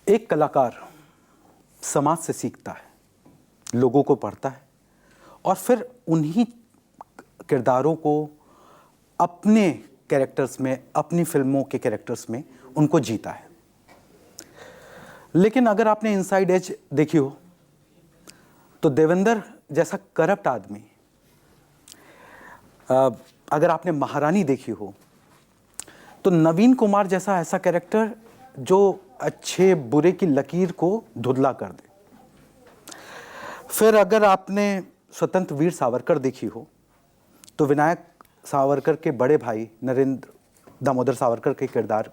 एक कलाकार समाज से सीखता है, लोगों को पढ़ता है और फिर उन्हीं किरदारों को अपने कैरेक्टर्स में, अपनी फिल्मों के कैरेक्टर्स में उनको जीता है। लेकिन अगर आपने इनसाइड एज देखी हो तो देवेंद्र जैसा करप्ट आदमी, अगर आपने महारानी देखी हो तो नवीन कुमार जैसा ऐसा कैरेक्टर जो अच्छे बुरे की लकीर को धुंधला कर दे। फिर अगर आपने स्वतंत्र वीर सावरकर देखी हो तो विनायक सावरकर के बड़े भाई नरेंद्र दामोदर सावरकर के किरदार,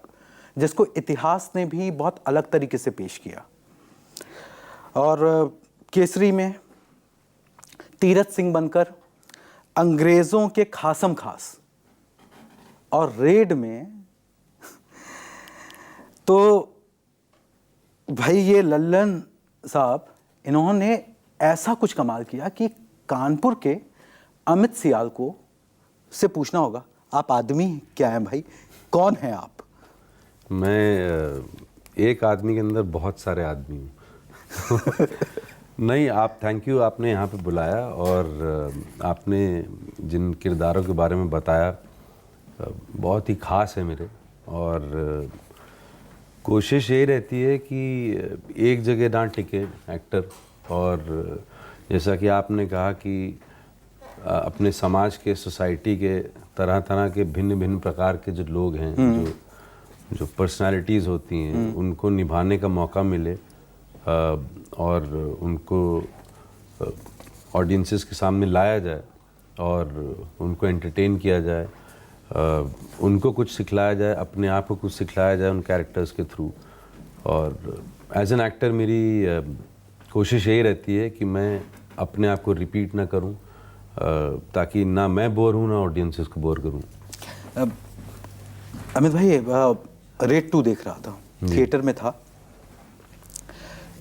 जिसको इतिहास ने भी बहुत अलग तरीके से पेश किया। और केसरी में तीरथ सिंह बनकर अंग्रेजों के खासम खास, और रेड में तो भाई ये लल्लन साहब, इन्होंने ऐसा कुछ कमाल किया कि कानपुर के अमित सियाल को से पूछना होगा, आप आदमी क्या हैं भाई, कौन हैं आप? मैं एक आदमी के अंदर बहुत सारे आदमी हूँ। नहीं, आप थैंक यू, आपने यहाँ पे बुलाया और आपने जिन किरदारों के बारे में बताया बहुत ही ख़ास है मेरे। और कोशिश यही रहती है कि एक जगह ना टिके एक्टर। और जैसा कि आपने कहा कि अपने समाज के, सोसाइटी के तरह तरह के भिन्न भिन्न प्रकार के जो लोग हैं, जो पर्सनालिटीज़ होती हैं, उनको निभाने का मौका मिले और उनको ऑडियंसेस के सामने लाया जाए और उनको एंटरटेन किया जाए, उनको कुछ सिखलाया जाए, अपने आप को कुछ सिखलाया जाए उन कैरेक्टर्स के थ्रू। और एज एन एक्टर मेरी कोशिश यही रहती है कि मैं अपने आप को रिपीट ना करूं, ताकि ना मैं बोर हूं ना ऑडियंसेस को बोर करूं। अमित भाई, रेड 2 देख रहा था, थिएटर में था,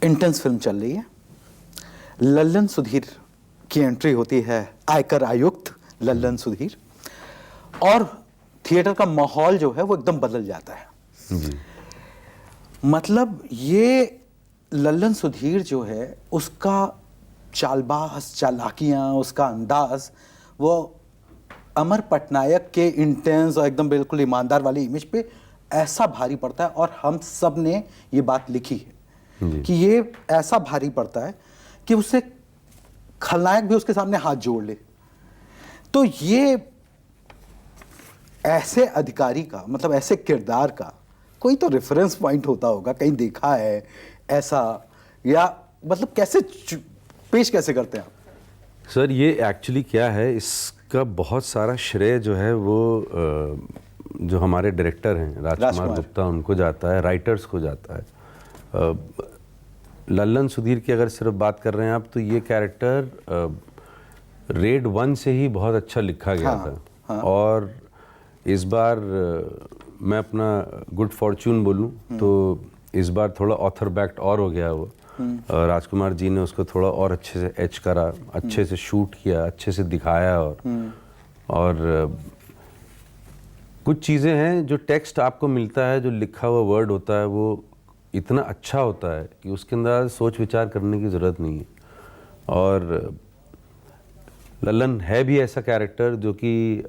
इंटेंस फिल्म चल रही है, लल्लन सुधीर की एंट्री होती है, आयकर आयुक्त लल्लन सुधीर, और थिएटर का माहौल जो है वो एकदम बदल जाता है जी। मतलब ये लल्लन सुधीर जो है, उसका चालबाज, चालाकियाँ, उसका अंदाज, वो अमर पटनायक के इंटेंस और एकदम बिल्कुल ईमानदार वाली इमेज पे ऐसा भारी पड़ता है। और हम सब ने ये बात लिखी है कि ये ऐसा भारी पड़ता है कि उससे खलनायक भी उसके सामने हाथ जोड़ ले। तो ये ऐसे अधिकारी का, मतलब ऐसे किरदार का कोई तो रेफरेंस पॉइंट होता होगा, कहीं देखा है ऐसा, या मतलब कैसे पेश कैसे करते हैं आप? सर, ये एक्चुअली क्या है, इसका बहुत सारा श्रेय जो है वो जो हमारे डायरेक्टर हैं राजकुमार गुप्ता, उनको जाता है, राइटर्स को जाता है। लल्लन सुधीर की अगर सिर्फ बात कर रहे हैं आप, तो ये कैरेक्टर रेड 1 से ही बहुत अच्छा लिखा गया था। और इस बार मैं अपना गुड फॉर्च्यून बोलूं तो इस बार थोड़ा ऑथर बैक्ड और हो गया वो। राजकुमार जी ने उसको थोड़ा और अच्छे से एच करा, अच्छे से शूट किया, अच्छे से दिखाया। और कुछ चीज़ें हैं जो टेक्स्ट आपको मिलता है, जो लिखा हुआ वर्ड होता है, वो इतना अच्छा होता है कि उसके अंदर सोच विचार करने की ज़रूरत नहीं है। और लल्लन है भी ऐसा कैरेक्टर जो कि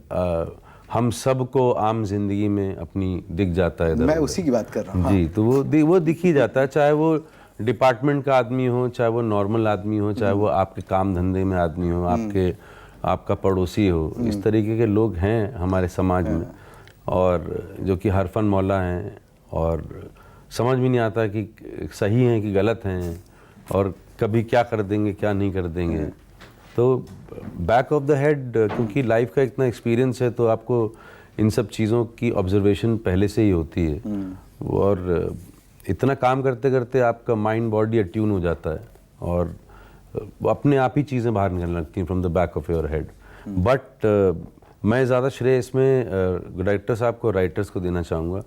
हम सब को आम जिंदगी में अपनी दिख जाता है। मैं उसी की बात कर रहा हूँ जी। तो वो दिख ही जाता है, चाहे वो डिपार्टमेंट का आदमी हो, चाहे वो नॉर्मल आदमी हो, चाहे वो आपके काम धंधे में आदमी हो, आपका पड़ोसी हो। इस तरीके के लोग हैं हमारे समाज में, और जो कि हरफन मौला हैं और समझ भी नहीं आता कि सही हैं कि गलत हैं, और कभी क्या कर देंगे क्या नहीं कर देंगे। तो बैक ऑफ द हेड, क्योंकि लाइफ का इतना एक्सपीरियंस है, तो आपको इन सब चीज़ों की ऑब्जर्वेशन पहले से ही होती है। और इतना काम करते करते आपका माइंड बॉडी अट्यून हो जाता है और अपने आप ही चीज़ें बाहर निकलने लगती हैं from the back of your head. But मैं ज़्यादा श्रेय इसमें डायरेक्टर साहब को, राइटर्स को देना चाहूँगा।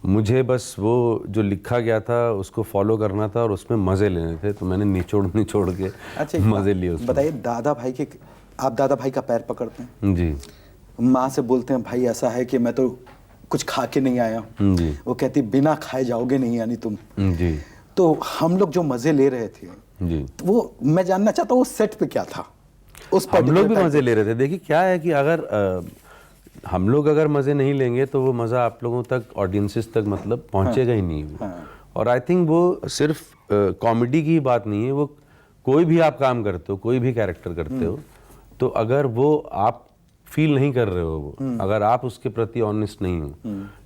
मुझे बस वो जो लिखा गया था उसको फॉलो करना था और उसमें मज़े लेने थे, तो मैंने निचोड़ के मज़े लिए उसमें। बताइए, दादा भाई के, आप दादा भाई का पैर पकड़ते हैं जी, माँ से बोलते हैं भाई ऐसा है कि मैं तो कुछ खा के नहीं आया हूँ, जी, वो कहती बिना खाए जाओगे नहीं, यानी तुम। जी। तो हम लोग जो मजे ले रहे थे जी, तो वो मैं जानना चाहता हूँ वो सेट पे क्या था उस हम लोग भी particular मजे time ले रहे थे। देखिए क्या है कि अगर हम लोग अगर मजे नहीं लेंगे तो वो मज़ा आप लोगों तक, ऑडियंसेस तक मतलब पहुंचेगा ही नहीं वो। और आई थिंक वो सिर्फ कॉमेडी की बात नहीं है, वो कोई भी आप काम करते हो, कोई भी कैरेक्टर करते हो, तो अगर वो आप फील नहीं कर रहे हो वो, अगर आप उसके प्रति ऑनेस्ट नहीं हो,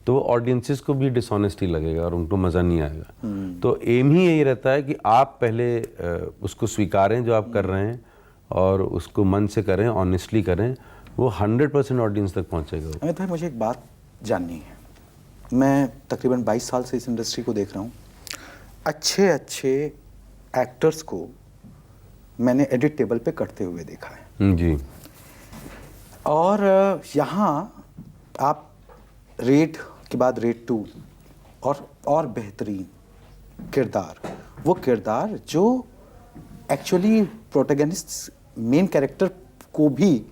तो वो ऑडियंसेस को भी डिसऑनेस्टी लगेगा और उनको मज़ा नहीं आएगा। तो एम ही यही रहता है कि आप पहले उसको स्वीकारें जो आप कर रहे हैं और उसको मन से करें, ऑनेस्टली करें, वो 100% ऑडियंस तक पहुंचेगा। अमित भाई मुझे एक बात जाननी है। मैं तकरीबन 22 साल से इस इंडस्ट्री को देख रहा हूँ। अच्छे अच्छे एक्टर्स को मैंने एडिट टेबल पे कटते हुए देखा है जी, और यहाँ आप रेड के बाद रेड 2 और बेहतरीन किरदार, वो किरदार जो एक्चुअली प्रोटैगनिस्ट मेन कैरेक्टर को भी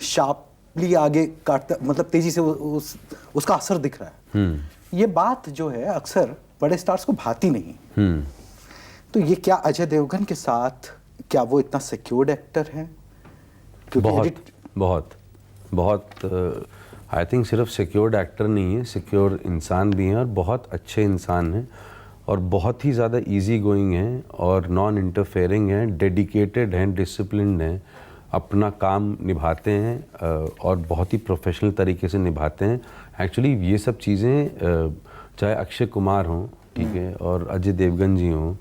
शार्पली आगे काटता, मतलब तेजी से उसका असर दिख रहा है। ये बात जो है अक्सर बड़े स्टार्स को भाती नहीं। तो ये क्या अजय देवगन के साथ क्या वो इतना सिक्योर्ड एक्टर है? बहुत आई थिंक सिर्फ सिक्योर्ड एक्टर नहीं है, सिक्योर इंसान भी हैं और बहुत अच्छे इंसान हैं और बहुत ही ज़्यादा इजी गोइंग हैं और नॉन इंटरफेयरिंग हैं, डेडिकेटेड हैं, डिसिप्लिन्ड हैं, अपना काम निभाते हैं और बहुत ही प्रोफेशनल तरीके से निभाते हैं। एक्चुअली ये सब चीज़ें चाहे अक्षय कुमार हों, ठीक है, और अजय देवगन जी हों,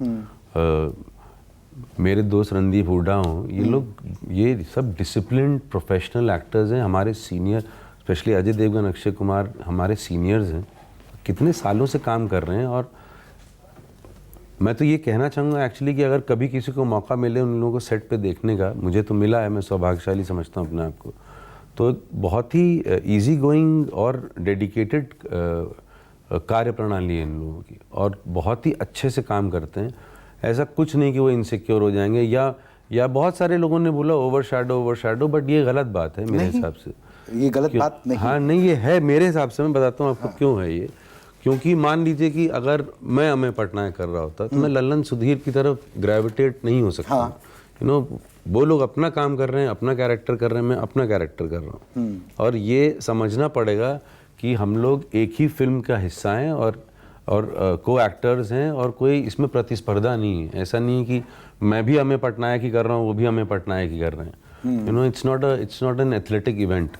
मेरे दोस्त रणदीप हुड्डा हों, ये लोग, ये सब डिसिप्लिन्ड प्रोफेशनल एक्टर्स हैं। हमारे सीनियर, स्पेशली अजय देवगन, अक्षय कुमार हमारे सीनियर्स हैं, कितने सालों से काम कर रहे हैं। और मैं तो ये कहना चाहूँगा एक्चुअली कि अगर कभी किसी को मौका मिले उन लोगों को सेट पे देखने का, मुझे तो मिला है, मैं सौभाग्यशाली समझता हूँ अपने आप को, तो बहुत ही इजी गोइंग और डेडिकेटेड कार्य प्रणाली है इन लोगों की और बहुत ही अच्छे से काम करते हैं। ऐसा कुछ नहीं कि वो इनसिक्योर हो जाएंगे या बहुत सारे लोगों ने बोला ओवरशैडो, बट ये गलत बात है मेरे हिसाब से। ये गलत बात नहीं। हाँ नहीं, ये है मेरे हिसाब से। मैं बताता हूँ आपको क्यों है ये। क्योंकि मान लीजिए कि अगर मैं अमय पटनायक कर रहा होता तो मैं लल्लन सुधीर की तरफ ग्रेविटेट नहीं हो सकता। यू नो, वो लोग अपना काम कर रहे हैं, अपना कैरेक्टर कर रहे हैं, मैं अपना कैरेक्टर कर रहा हूँ। और ये समझना पड़ेगा कि हम लोग एक ही फिल्म का हिस्सा हैं और को एक्टर्स हैं और कोई इसमें प्रतिस्पर्धा नहीं है। ऐसा नहीं है कि मैं भी अमय पटनायक ही कर रहा हूँ, वो भी अमय पटनायक ही कर रहे हैं। You know, it's not an athletic event.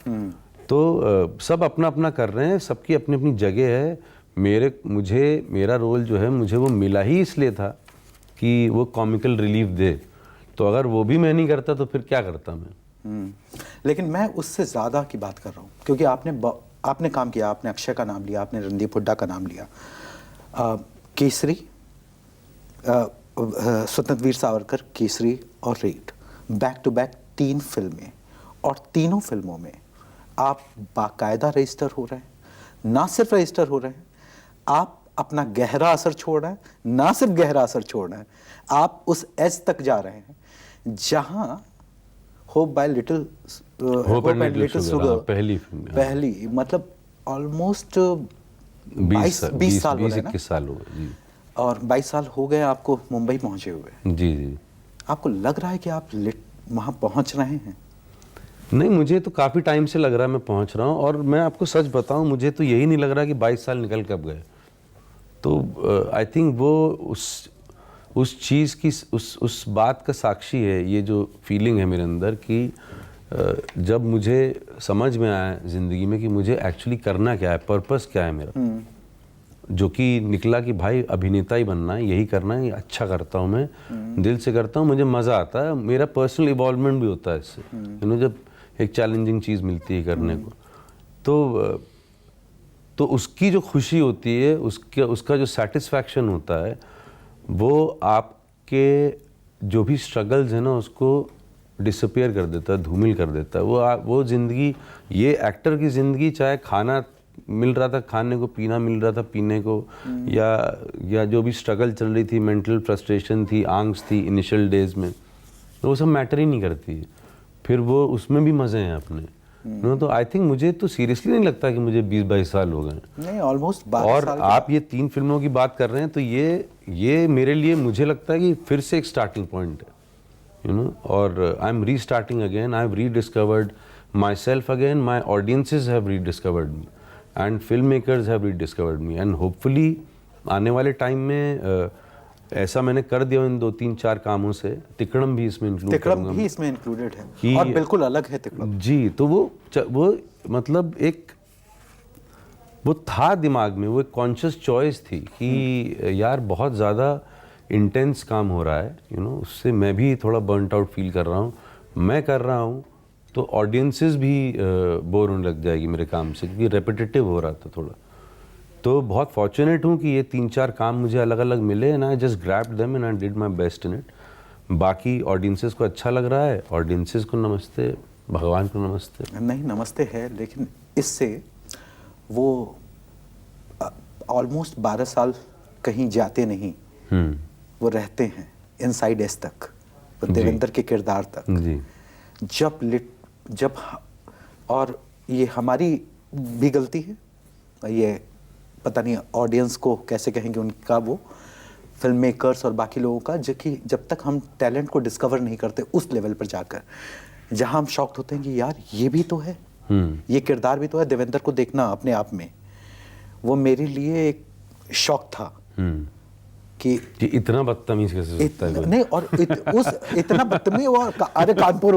तो सब अपना अपना कर रहे हैं, सबकी अपनी अपनी जगह है। मेरा रोल जो है, मुझे वो मिला ही इसलिए था कि वो कॉमिकल रिलीफ दे। तो अगर वो भी मैं नहीं करता तो फिर क्या करता मैं। लेकिन मैं उससे ज़्यादा की बात कर रहा हूँ, क्योंकि आपने काम किया, आपने अक्षय का नाम लिया, आपने रणदीप हुड्डा का नाम लिया, केसरी, स्वतंत्र वीर सावरकर, केसरी और रेड, बैक टू बैक 3 फिल्में, और तीनों फिल्मों में आप बाकायदा रजिस्टर हो रहे हैं। ना सिर्फ रजिस्टर हो रहे हैं, आप अपना गहरा असर छोड़ रहे हैं, ना सिर्फ गहरा असर छोड़ रहे हैं, आप उस एज तक जा रहे हैं जहां होप एंड लिटिल शुगर पहली मतलब ऑलमोस्ट 20 साल हो गए ना? 21 साल हो गए जी। और 22 साल हो गए आपको मुंबई पहुंचे हुए। जी। आपको लग रहा है कि आप वहां पहुंच रहे हैं? नहीं, मुझे तो काफ़ी टाइम से लग रहा है मैं पहुंच रहा हूं। और मैं आपको सच बताऊं, मुझे तो यही नहीं लग रहा कि 22 साल निकल कब गए। तो आई थिंक वो उस चीज़ की, उस बात का साक्षी है ये जो फीलिंग है मेरे अंदर कि जब मुझे समझ में आया ज़िंदगी में कि मुझे एक्चुअली करना क्या है, पर्पस क्या है मेरा, जो कि निकला कि भाई अभिनेता ही बनना है, यही करना है, ये अच्छा करता हूँ मैं, दिल से करता हूँ, मुझे मज़ा आता है, मेरा पर्सनल इवॉल्वमेंट भी होता है इससे। यू नो, जब एक चैलेंजिंग चीज़ मिलती है करने को, तो उसकी जो खुशी होती है, उसका जो सेटिस्फैक्शन होता है, वो आपके जो भी स्ट्रगल्स हैं ना उसको डिसअपियर कर देता है, धूमिल कर देता है। वो ज़िंदगी, ये एक्टर की ज़िंदगी, चाहे खाना मिल रहा था खाने को, पीना मिल रहा था पीने को, या जो भी स्ट्रगल चल रही थी, मेंटल फ्रस्ट्रेशन थी, आंग्स थी इनिशियल डेज में, तो वो सब मैटर ही नहीं करती है। फिर वो उसमें भी मज़े हैं अपने। तो आई थिंक मुझे तो सीरियसली नहीं लगता कि मुझे 20-22 साल हो गए। नहीं, ऑलमोस्ट 12 और साल। आप ये 3 फिल्मों की बात कर रहे हैं, तो ये ये मेरे लिए मुझे लगता है कि फिर से एक स्टार्टिंग पॉइंट है, यू नो, और I am restarting again, I have rediscovered my self again, my audiences have rediscovered me and film makers have rediscovered me, and hopefully आने वाले टाइम में ऐसा मैंने कर दिया इन 2-3-4 कामों से। तिकड़म भी इसमें इंक्लूड तिकड़म भी इसमें इंक्लूडेड है और बिल्कुल अलग है तिकड़म जी। तो वो मतलब एक वो था दिमाग में, वो एक कॉन्शियस चॉइस थी कि यार बहुत ज़्यादा इंटेंस काम हो रहा है, यू नो, उससे मैं भी थोड़ा बर्नट आउट फील कर रहा हूँ, मैं कर रहा हूँ तो ऑडियंसेस भी बोर होने लग जाएगी मेरे काम से, क्योंकि रेपिटेटिव हो रहा था थोड़ा। तो बहुत फॉर्चुनेट हूँ कि ये 3-4 काम मुझे अलग अलग मिले and I just grabbed them and I did my best in it. बाकी ऑडियंसेस को अच्छा लग रहा है, ऑडियंसेस को नमस्ते, भगवान को नमस्ते। नहीं, नमस्ते है, लेकिन इससे वो ऑलमोस्ट 12 साल कहीं जाते नहीं, वो रहते हैं इनसाइड एस तक, वो देवेंद्र के किरदार तक जी। जब और ये हमारी भी गलती है, ये पता नहीं ऑडियंस को कैसे कहेंगे, उनका वो फिल्म मेकर्स और बाकी लोगों का, जो कि जब तक हम टैलेंट को डिस्कवर नहीं करते उस लेवल पर जाकर, जहां हम शॉक्ड होते हैं कि यार ये भी तो है, ये किरदार भी तो है। देवेंद्र को देखना अपने आप में वो मेरे लिए एक शौक था कि इतना बदतमीज कैसे सकता है कोई? नहीं, और इतना बदतमीज, वो अरे कानपुर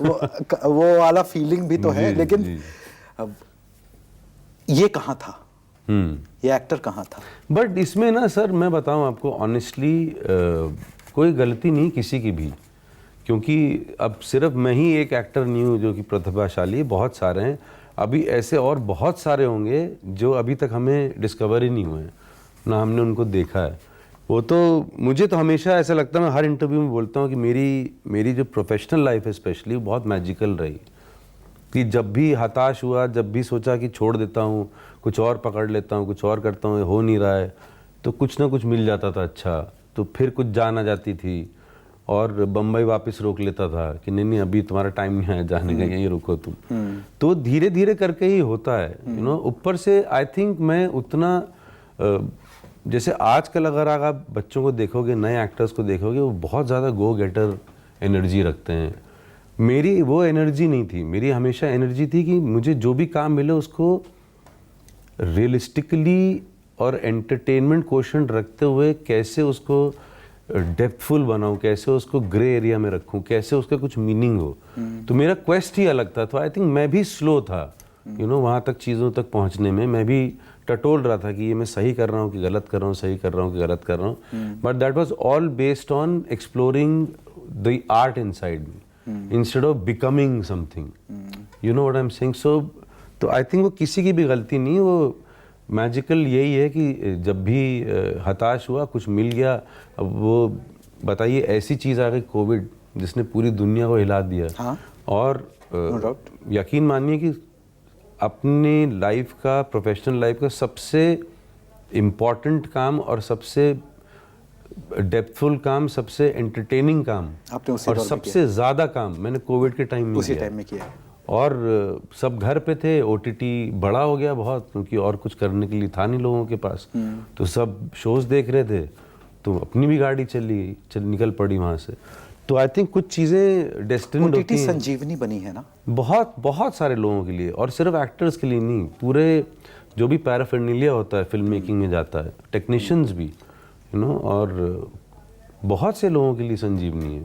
वो वाला फीलिंग भी तो है, लेकिन ये कहाँ था, ये एक्टर कहाँ था? बट इसमें ना सर, मैं बताऊं आपको ऑनेस्टली, कोई गलती नहीं किसी की भी, क्योंकि अब सिर्फ मैं ही एक एक्टर नहीं हूँ जो कि प्रतिभाशाली, बहुत सारे हैं अभी ऐसे, और बहुत सारे होंगे जो अभी तक हमें डिस्कवर ही नहीं हुए हैं, ना हमने उनको देखा है। वो तो मुझे तो हमेशा ऐसा लगता है, मैं हर इंटरव्यू में बोलता हूँ कि मेरी जो प्रोफेशनल लाइफ है स्पेशली, वो बहुत मैजिकल रही, कि जब भी हताश हुआ, जब भी सोचा कि छोड़ देता हूँ, कुछ और पकड़ लेता हूँ, कुछ और करता हूँ, हो नहीं रहा है, तो कुछ ना कुछ मिल जाता था अच्छा, तो फिर कुछ जान आ जाती थी और बम्बई वापस रोक लेता था कि नहीं अभी तुम्हारा टाइम नहीं है जाने का, यहीं रुको तुम। तो धीरे धीरे करके ही होता है, यू नो। ऊपर से आई थिंक मैं उतना जैसे आजकल अगर आप बच्चों को देखोगे, नए एक्टर्स को देखोगे, वो बहुत ज़्यादा गो गेटर एनर्जी रखते हैं। मेरी वो एनर्जी नहीं थी, मेरी हमेशा एनर्जी थी कि मुझे जो भी काम मिले उसको रियलिस्टिकली और एंटरटेनमेंट क्वेश्चन रखते हुए कैसे उसको डेप्थफुल बनाऊं, कैसे उसको ग्रे एरिया में रखूं, कैसे उसका कुछ मीनिंग हो। तो मेरा क्वेस्ट ही अलग था। तो आई थिंक मैं भी स्लो था, यू नो, वहाँ तक चीज़ों तक पहुँचने में मैं भी टटोल रहा था कि ये मैं सही कर रहा हूँ कि गलत कर रहा हूँ, सही कर रहा हूँ कि गलत कर रहा हूँ। But that was all based on exploring the art inside me instead of becoming something, you know what I am saying. So तो आई थिंक वो किसी की भी गलती नहीं, वो मैजिकल यही है कि जब भी हताश हुआ, कुछ मिल गया। अब वो बताइए, ऐसी चीज़ आ गई कोविड जिसने पूरी दुनिया को हिला दिया। हाँ? और यकीन मानिए कि अपनी लाइफ का, प्रोफेशनल लाइफ का सबसे इम्पॉर्टेंट काम और सबसे डेप्थफुल काम, सबसे एंटरटेनिंग काम और सबसे ज़्यादा काम मैंने कोविड के टाइम में किया। और सब घर पे थे, ओटीटी बड़ा हो गया बहुत, क्योंकि और कुछ करने के लिए था नहीं लोगों के पास। तो सब शोज देख रहे थे, तो अपनी भी गाड़ी निकल पड़ी वहाँ से। तो आई थिंक कुछ चीज़ें डेस्टिन्ड होती हैं। संजीवनी बनी है ना बहुत सारे लोगों के लिए, और सिर्फ एक्टर्स के लिए नहीं, पूरे जो भी पैराफर्नीलिया होता है फिल्म मेकिंग में जाता है, टेक्नीशियंस भी, यू नो, और बहुत से लोगों के लिए संजीवनी है।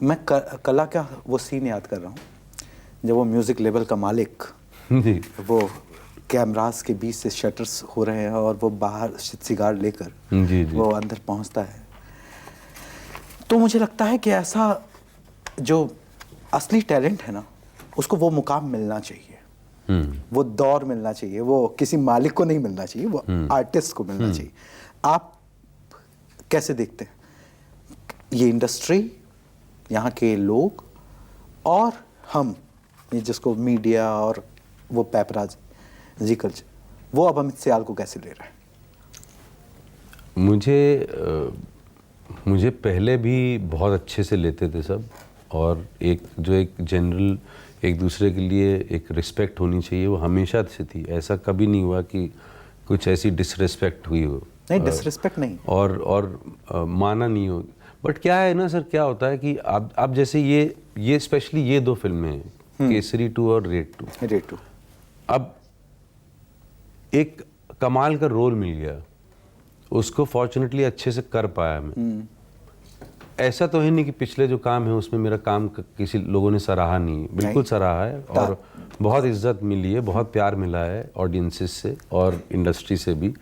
मैं कला का वो सीन याद कर रहा हूँ जब वो म्यूजिक लेवल का मालिक वो कैमरास के बीच से शटर्स हो रहे हैं और वो बाहर सिगार लेकर वो अंदर पहुंचता है। तो मुझे लगता है कि ऐसा जो असली टैलेंट है ना, उसको वो मुकाम मिलना चाहिए, वो दौर मिलना चाहिए, वो किसी मालिक को नहीं मिलना चाहिए, वो आर्टिस्ट को मिलना चाहिए। आप कैसे देखते हैं ये इंडस्ट्री, यहाँ के लोग और हम, ये जिसको मीडिया और वो पैपराजी कल्चर, वो अब अमित सियाल को कैसे ले रहे हैं? मुझे पहले भी बहुत अच्छे से लेते थे सब, और एक जनरल एक दूसरे के लिए एक रिस्पेक्ट होनी चाहिए, वो हमेशा से थी। ऐसा कभी नहीं हुआ कि कुछ ऐसी डिसरिस्पेक्ट हुई हो, नहीं, डिसरिस्पेक्ट नहीं, और माना नहीं होगी। बट क्या है ना सर, क्या होता है कि आप जैसे ये स्पेशली ये 2 फिल्में हैं, केसरी 2 और रेड 2। अब एक कमाल का रोल मिल गया उसको, फॉर्चुनेटली अच्छे से कर पाया मैं। ऐसा तो है नहीं कि पिछले जो काम है उसमें मेरा काम किसी लोगों ने सराहा नहीं, बिल्कुल सराहा है और बहुत इज्जत मिली है, बहुत प्यार मिला है ऑडियंसेस से और इंडस्ट्री से भी।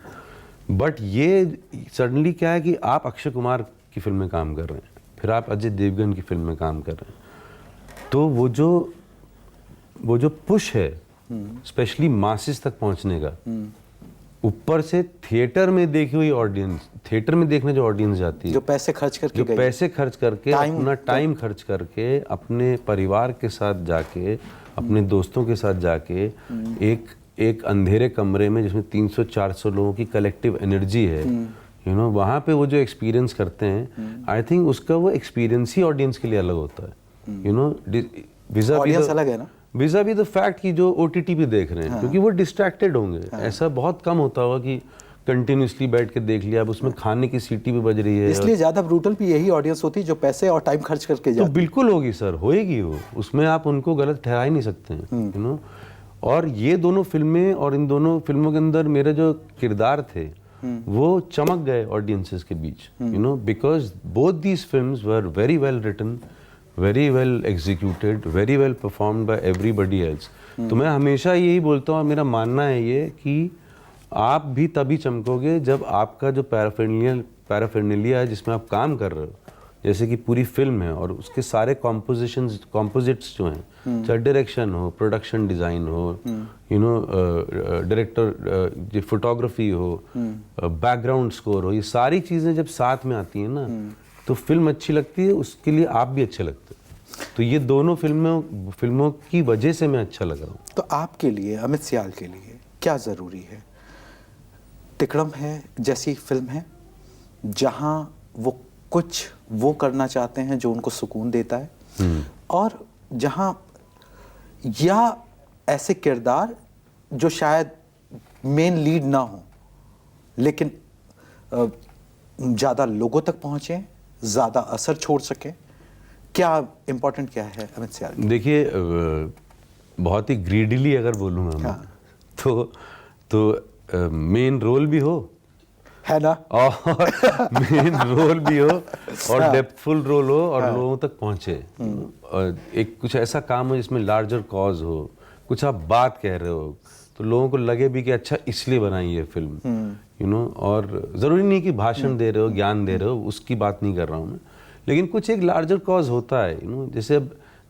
बट ये सडनली क्या है कि आप अक्षय कुमार की फिल्म में काम कर रहे हैं, फिर आप अजय देवगन की फिल्म में काम कर रहे हैं, तो वो जो पुश है स्पेशली मासेस तक पहुंचने का, ऊपर से थिएटर में देखी हुई ऑडियंस, थिएटर में देखने जो ऑडियंस जाती है, जो पैसे खर्च करके अपना टाइम खर्च करके अपने परिवार के साथ जाके, अपने दोस्तों के साथ जाके एक अंधेरे कमरे में जिसमें 300-400 लोगों की कलेक्टिव एनर्जी है, वहाँ पे वो जो एक्सपीरियंस करते हैं, आई थिंक उसका वो एक्सपीरियंस ही ऑडियंस के लिए अलग होता है। ऑडियंस अलग है ना, विज़ा भी द फैक्ट कि जो OTT पे देख रहे हैं, क्योंकि वो डिस्ट्रैक्टेड होंगे। ऐसा बहुत कम होता होगा कि कंटिन्यूसली बैठ के देख लिया, अब उसमें खाने की सीटी भी बज रही है, इसलिए ज्यादा ब्रूटल भी यही ऑडियंस होती है जो पैसे और टाइम खर्च करके जाती है। तो बिल्कुल होगी सर, होएगी वो, उसमें आप उनको गलत ठहरा ही नहीं सकते हैं, और ये दोनों फिल्में और इन दोनों फिल्मों के अंदर मेरे जो किरदार थे वो चमक गए ऑडियंसेस के बीच, because both these films were very well written, very well executed, very well performed by everybody else। तो मैं हमेशा यही बोलता हूँ और मेरा मानना है ये कि आप भी तभी चमकोगे जब आपका जो पैराफर्नेलिया है जिसमें आप काम कर रहे हो, जैसे कि पूरी फिल्म है और उसके सारे कॉम्पोजिट्स जो हैं, चाहे डायरेक्शन हो, प्रोडक्शन डिज़ाइन हो, डायरेक्टर फोटोग्राफी हो, बैकग्राउंड स्कोर हो, ये सारी चीज़ें जब साथ में आती हैं ना तो फिल्म अच्छी लगती है, उसके लिए आप भी अच्छे लगते हैं। तो ये दोनों फिल्मों की वजह से मैं अच्छा लग रहा हूँ। तो आपके लिए, अमित सियाल के लिए क्या ज़रूरी है? तिकड़म है जैसी फिल्म है जहाँ वो कुछ वो करना चाहते हैं जो उनको सुकून देता है, और जहाँ या ऐसे किरदार जो शायद मेन लीड ना हो लेकिन ज़्यादा लोगों तक पहुँचे, ज़्यादा असर छोड़ सके, क्या इम्पोर्टेंट क्या है अमित सियाल? देखिए, बहुत ही ग्रीडीली अगर बोलूँगा मैं, तो मेन रोल भी हो, है ना, और मेन रोल भी हो और डेप्थफुल रोल हो और लोगों तक पहुँचे, और एक कुछ ऐसा काम हो जिसमें लार्जर कॉज हो, कुछ आप बात कह रहे हो तो लोगों को लगे भी कि अच्छा इसलिए बनाई ये फिल्म, और ज़रूरी नहीं कि भाषण दे रहे हो, ज्ञान दे रहे हो, उसकी बात नहीं कर रहा हूँ मैं, लेकिन कुछ एक लार्जर कॉज होता है,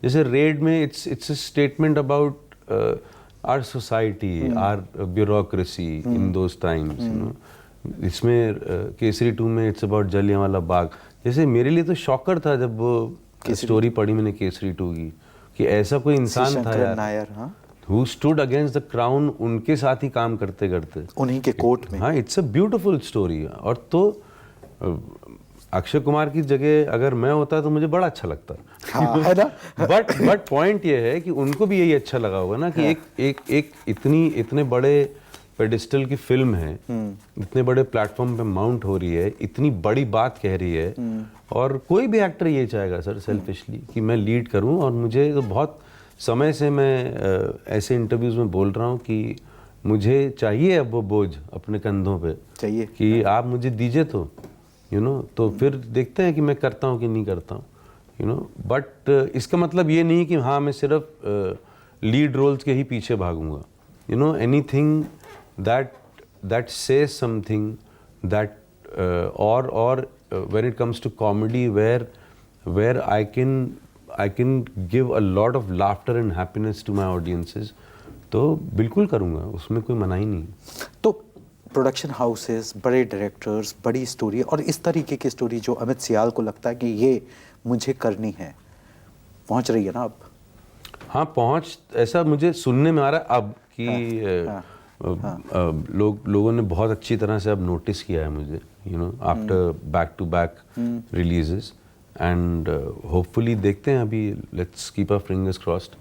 जैसे रेड में it's a statement about our society, our bureaucracy in those times. इसमें केसरी 2 में इट्स अबाउट जलियांवाला बाग। जैसे मेरे लिए तो शॉकर था जब वो स्टोरी पढ़ी मैंने केसरी 2 की, कि ऐसा कोई इंसान था यार who stood against the crown, उनके साथ ही काम करते करते उन्हीं के कोर्ट में। हाँ, इट्स अ ब्यूटीफुल स्टोरी। और तो अक्षय कुमार की जगह अगर मैं होता तो मुझे बड़ा अच्छा लगता, है ना? बट पॉइंट ये है कि उनको भी यही अच्छा लगा होगा ना कि एक इतने बड़े पेडिस्टल की फिल्म है, इतने बड़े प्लेटफॉर्म पे माउंट हो रही है, इतनी बड़ी बात कह रही है, और कोई भी एक्टर ये चाहेगा सर सेल्फिशली कि मैं लीड करूं। और मुझे तो बहुत समय से मैं ऐसे इंटरव्यूज में बोल रहा हूँ कि मुझे चाहिए अब वो बोझ अपने कंधों पे चाहिए कि आप मुझे दीजिए तो तो फिर देखते हैं कि मैं करता हूँ कि नहीं करता हूँ, बट इसका मतलब ये नहीं कि हाँ मैं सिर्फ लीड रोल्स के ही पीछे भागूंगा, anything that says something that or when it comes to comedy where I can give a lot of laughter and happiness to my audiences, तो बिल्कुल करूँगा, उसमें कोई मनाही नहीं। तो प्रोडक्शन हाउसेस, बड़े डायरेक्टर्स, बड़ी स्टोरी और इस तरीके की स्टोरी जो अमित सियाल को लगता है कि ये मुझे करनी है, पहुंच रही है ना अब? हाँ, ऐसा मुझे सुनने में आ रहा है अब कि लोगों ने बहुत अच्छी तरह से अब नोटिस किया है मुझे, after back to back releases, and hopefully देखते हैं अभी, let's keep our fingers crossed.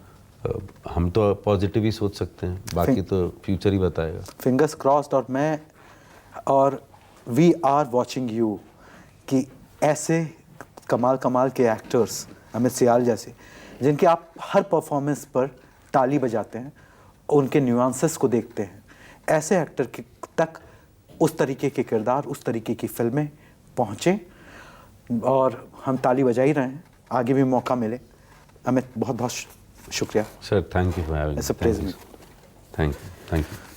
हम तो पॉजिटिव ही सोच सकते हैं, बाकी तो फ्यूचर ही बताएगा। Fingers crossed. और मैं और वी आर वॉचिंग यू कि ऐसे कमाल के एक्टर्स, अमित सियाल जैसे, जिनके आप हर परफॉर्मेंस पर ताली बजाते हैं, उनके न्यूआंसेस को देखते हैं, ऐसे एक्टर के तक उस तरीके के किरदार, उस तरीके की फिल्में पहुँचें, और हम ताली बजा ही रहे हैं, आगे भी मौका मिले। अमित, बहुत बहुत शुक्रिया sir, thank you for having me. It's a pleasure. Thank you.